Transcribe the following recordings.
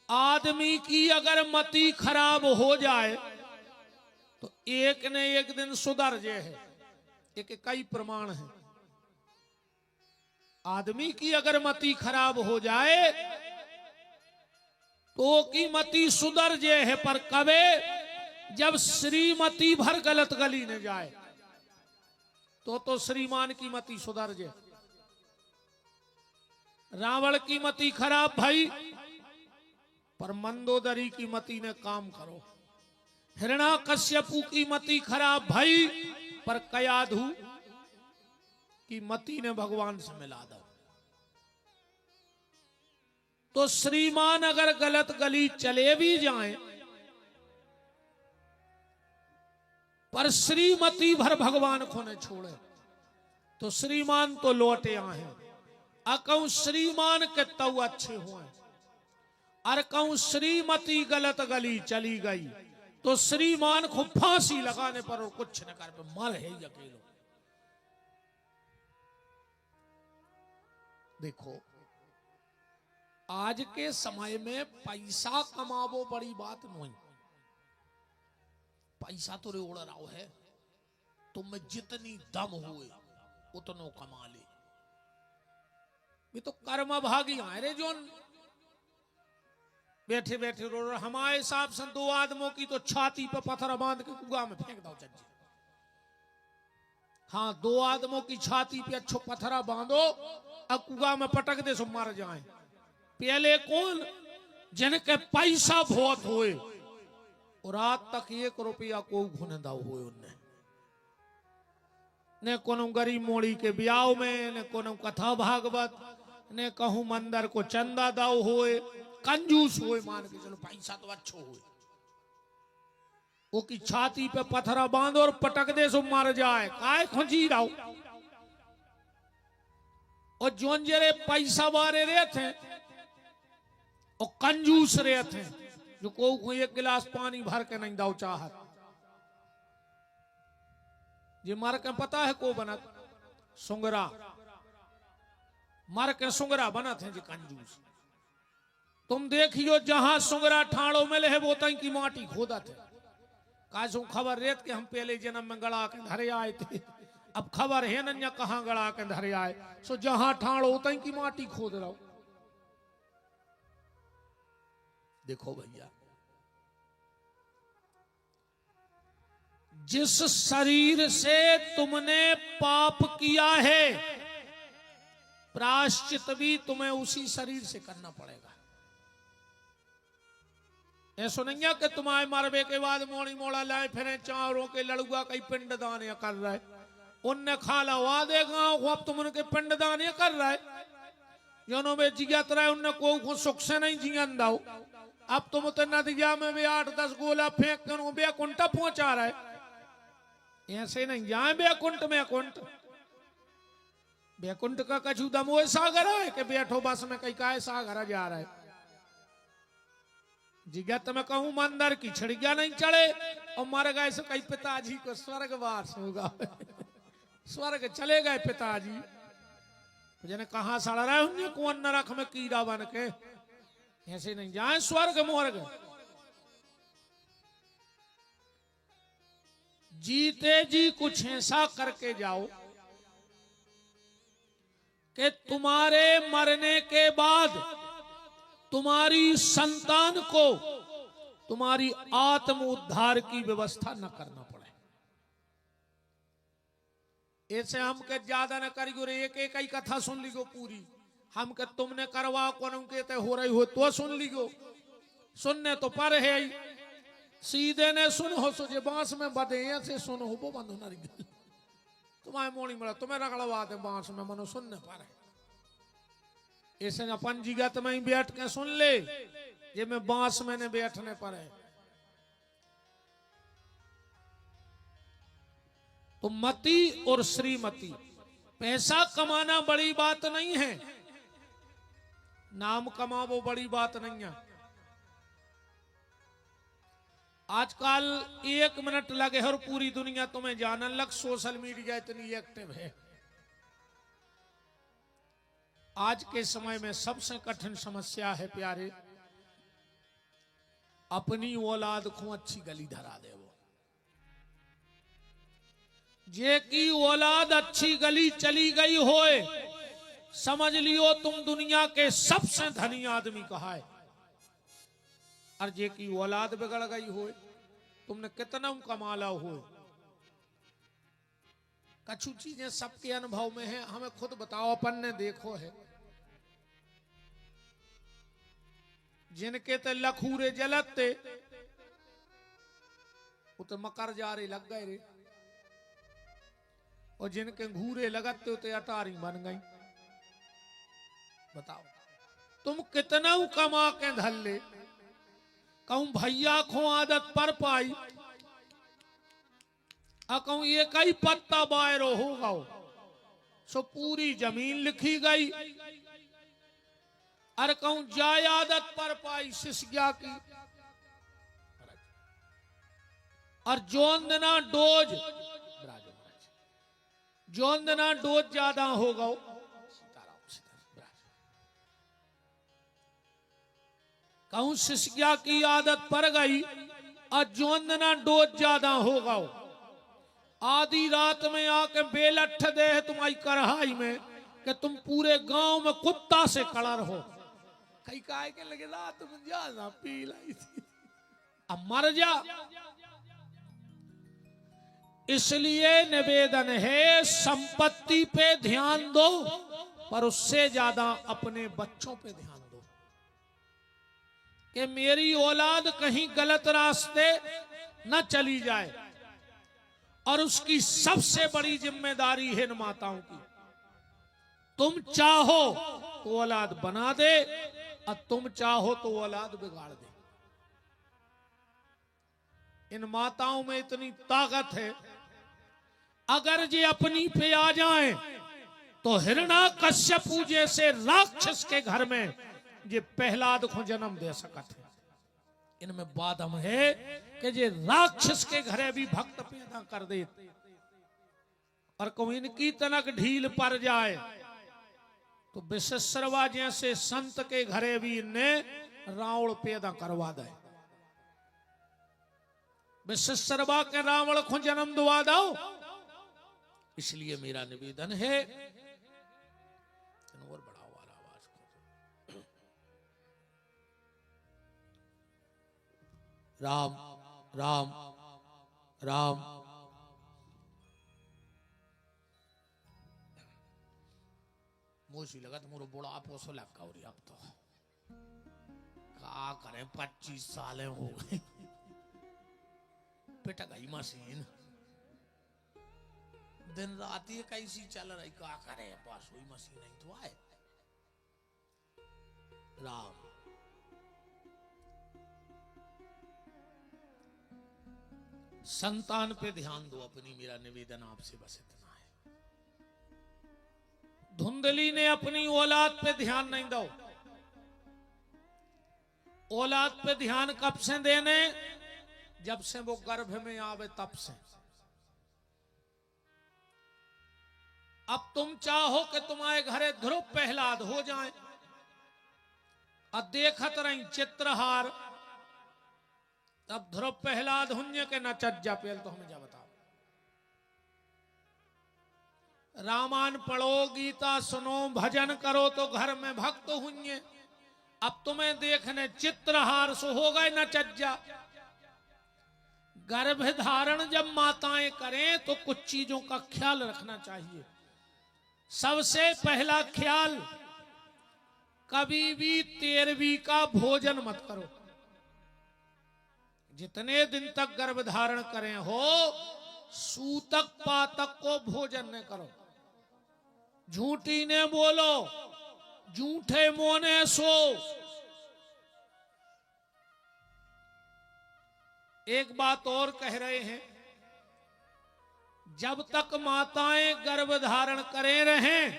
आदमी की अगर मति खराब हो जाए तो एक न एक दिन सुधर जे है। एक कई प्रमाण है। आदमी की अगर मति खराब हो जाए तो की मति सुधर जे है, पर कबे जब श्रीमती भर गलत गली न जाए तो श्रीमान की मति सुधर जे। रावण की मति खराब भई पर मंदोदरी की मति ने काम करो। हिरण्याकश्यपु की मति खराब भई पर कयाधु की मति ने भगवान से मिला दो। तो श्रीमान अगर गलत गली चले भी जाएं पर श्रीमती भर भगवान को न छोड़े तो श्रीमान तो लौटे आए। अकऊ श्रीमान के तऊ अच्छे हुए और कहूं श्रीमती गलत गली चली गई तो श्रीमान को फांसी लगाने पर और कुछ न कर पे मर है अकेलो। देखो आज के समय में पैसा कमावो बड़ी बात नहीं। पैसा तो रे उड़ रहा है, तुम में जितनी दम हुए उतनो कमा ले। ये तो कर्म भागी आए रे जोन बैठे बैठे रो रहे। हमारे हिसाब से दो आदमों की तो छाती पे पत्थर बांध के कुआ में फेंक दो चज्जे। हाँ, दो आदमों की छाती पे अच्छो पत्थरा बांधो और कुआ में पटक दे सो मर जाए। पहले कौन जिनके पैसा बहुत हुए और रात तक 1 रुपया को घुनदा हुए उनने ने कोनो गरीब मोड़ी के ब्याह में, ने कोनो कथा भागवत, ने कहूं मंदिर को चंदा दाव हुए। कंजूस हुए मान के चलो, पैसा तो अच्छो हुए। वो की छाती पे पत्थरा बांधो और पटक दे सो मर जाए। काय खुंजी रहो। और जोन जरे पैसा वाले रहे थे और कंजूस रहे थे जो को 1 गिलास पानी भर के नहीं दाव चाहत। ये मर के पता है को बना सुंगरा, मर के सुंगरा बना थे जी कंजूस। तुम देखियो जहां सुंगरा ठाड़ो में ले वो तई की माटी खोदा थे। काजू खबर रेत के हम पहले जन्म में गड़ा के धरे आए थे, अब खबर है न कहां गड़ा के धरे आए। सो जहां ठाड़ो तई की माटी खोद रहो। देखो भैया, जिस शरीर से तुमने पाप किया है प्रायश्चित भी तुम्हें उसी शरीर से करना पड़ेगा। ऐसा नहीं है कि तुम्हारे मरबे के बाद मोड़ी मोड़ा लाए फिर चारों के लड़ुआ कई पिंडदान या कर रहा है। उनने खाला हुआ देगा अब तुम उनके पिंडदान या कर रहा है। जनों में जियात रहे उनने को सुख से नहीं जियन दाओ। अब तुम तो नदिया में भी 8-10 गोला फेंक कर बेकुंठ पहुंचा रहा है। ऐसे नहीं जाए बेकुंठ में कुंठ। बेकुंठ का कछु दमोह सागर है कि बैठो बस में कहीं का सागर जा रहा है। जिगत में कहूं मंदिर की छिड़िया नहीं चढ़े और मर गए सो कई पिताजी को स्वर्गवास होगा। स्वर्ग चले गए पिताजी जने कहा सड़ रहे होंगे कौन नरक में कीड़ा बन के। ऐसे नहीं जाए स्वर्ग मोर्ग। जीते जी कुछ ऐसा करके जाओ कि तुम्हारे मरने के बाद तुम्हारी संतान को तुम्हारी आत्म उद्धार की व्यवस्था न करना पड़े। ऐसे हम के ज्यादा न करियो रे, एक ही कथा सुन लिगो पूरी। हम के तुमने करवा को कहते हो रही हो तो सुन लिगो। सुनने तो पर है ही, सीधे ने सुन हो सो जे बांस में बदे ऐसे सुन हो वो बंद होना रही। तुम्हारे मोड़ी मिला तुम्हें रगड़वा दे बांस में मनो सुनने पर है। ऐसे न पंजीगत में ही बैठ के सुन ले ये में बांस में ने बैठने पर है। तो मति और श्रीमती, पैसा कमाना बड़ी बात नहीं है, नाम कमावो बड़ी बात नहीं है। आजकल 1 मिनट लगे और पूरी दुनिया तुम्हें जानने लग। सोशल मीडिया इतनी एक्टिव है। आज के समय में सबसे कठिन समस्या है प्यारे अपनी औलाद को अच्छी गली धरा दे। वो जे की औलाद अच्छी गली चली गई होए, समझ लियो तुम दुनिया के सबसे धनी आदमी कहा है। और जे की औलाद बिगड़ गई होए, तुमने कितना कमाला होए। कछु चीजें सबके अनुभव में है, हमें खुद बताओ, अपन ने देखो है। जिनके ते लखूरे जलते उते मकर जारे लग गए रे, और जिनके घूरे लगते उते अटारी बन गई। बताओ तुम कितना कमा के धल ले, कहूं भैया को आदत पर पाई, कहूं ये कई पत्ता बायरो होगा, सो पूरी जमीन लिखी गई। अरे कहूं जाय आदत पर पाई शिष्या की, और जोन दिना डोज जोन दिना डोज ज्यादा होगा, कहूं शिष्या की आदत पड़ गई, और जोन दिना डोज ज्यादा होगा, आधी रात में आके बेलठ दे तुम्हारी कढ़ाई में कि तुम पूरे गांव में कुत्ता से कलर हो। कई काय के लगे रात में ज्यादा पी लाई थी, अब मर जा। इसलिए निवेदन है, संपत्ति पे ध्यान दो, पर उससे ज्यादा अपने बच्चों पे ध्यान दो कि मेरी औलाद कहीं गलत रास्ते न चली जाए। और उसकी सबसे बड़ी जिम्मेदारी है इन माताओं की, तुम चाहो तो औलाद बना दे, और तुम चाहो तो औलाद बिगाड़ दे। इन माताओं में इतनी ताकत है, अगर ये अपनी पे आ जाएं तो हिरण्याकश्यपु जैसे राक्षस के घर में ये प्रहलाद को जन्म दे सकते हैं। इनमें बादम है कि ये राक्षस के घरे भी भक्त पैदा कर दे, और को इनकी तनक ढील पड़ जाए तो विशेषरवा जैसे संत के घरे भी इन्हें रावण पैदा करवा दे। विशेषरवा के रावण को जन्म दवा दो। इसलिए मेरा निवेदन है, और बढ़ाओ वाला आवाज को, राम राम राम। मोशी लगा तो मोरो बुढ़ा पोसो लगा, और अब तो क्या करें, 25 साल हो गए, पिट गई मशीन, दिन रात ये कैसी चल रही, क्या करे, पास हुई मशीन नहीं तो आए। राम संतान पे ध्यान दो अपनी, मेरा निवेदन आपसे बस इतना है। धुंधली ने अपनी औलाद पे ध्यान नहीं दो। औलाद पे ध्यान कब से देने, जब से वो गर्भ में आवे तब से। अब तुम चाहो कि तुम्हारे घरे ध्रुव प्रहलाद हो जाए, और देखत रही चित्रहार, तब ध्रुव प्रहलाद हुन्य के न चज्जा पेल। तो हमें जा बताओ, रामायण पढ़ो, गीता सुनो, भजन करो तो घर में भक्त हुन्य। अब तुम्हें देखने चित्रहार सो हो गए न चज्जा। गर्भ धारण जब माताएं करें तो कुछ चीजों का ख्याल रखना चाहिए। सबसे पहला ख्याल, कभी भी 13वीं का भोजन मत करो। जितने दिन तक गर्भ धारण करें हो, सूतक पातक को भोजन न करो। झूठी ने बोलो, झूठे मोने सो। एक बात और कह रहे हैं, जब तक माताएं गर्भ धारण करे रहें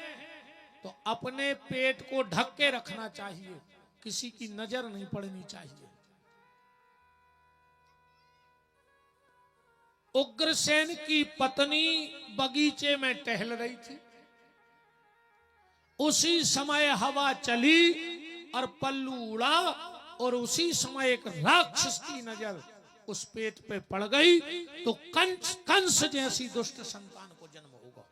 तो अपने पेट को ढक के रखना चाहिए, किसी की नजर नहीं पड़नी चाहिए। उग्रसेन की पत्नी बगीचे में टहल रही थी। उसी समय हवा चली और पल्लू उड़ा और उसी समय एक राक्षस की नजर उस पेट पे पड़ गई तो कंस जैसी दुष्ट संतान को जन्म होगा।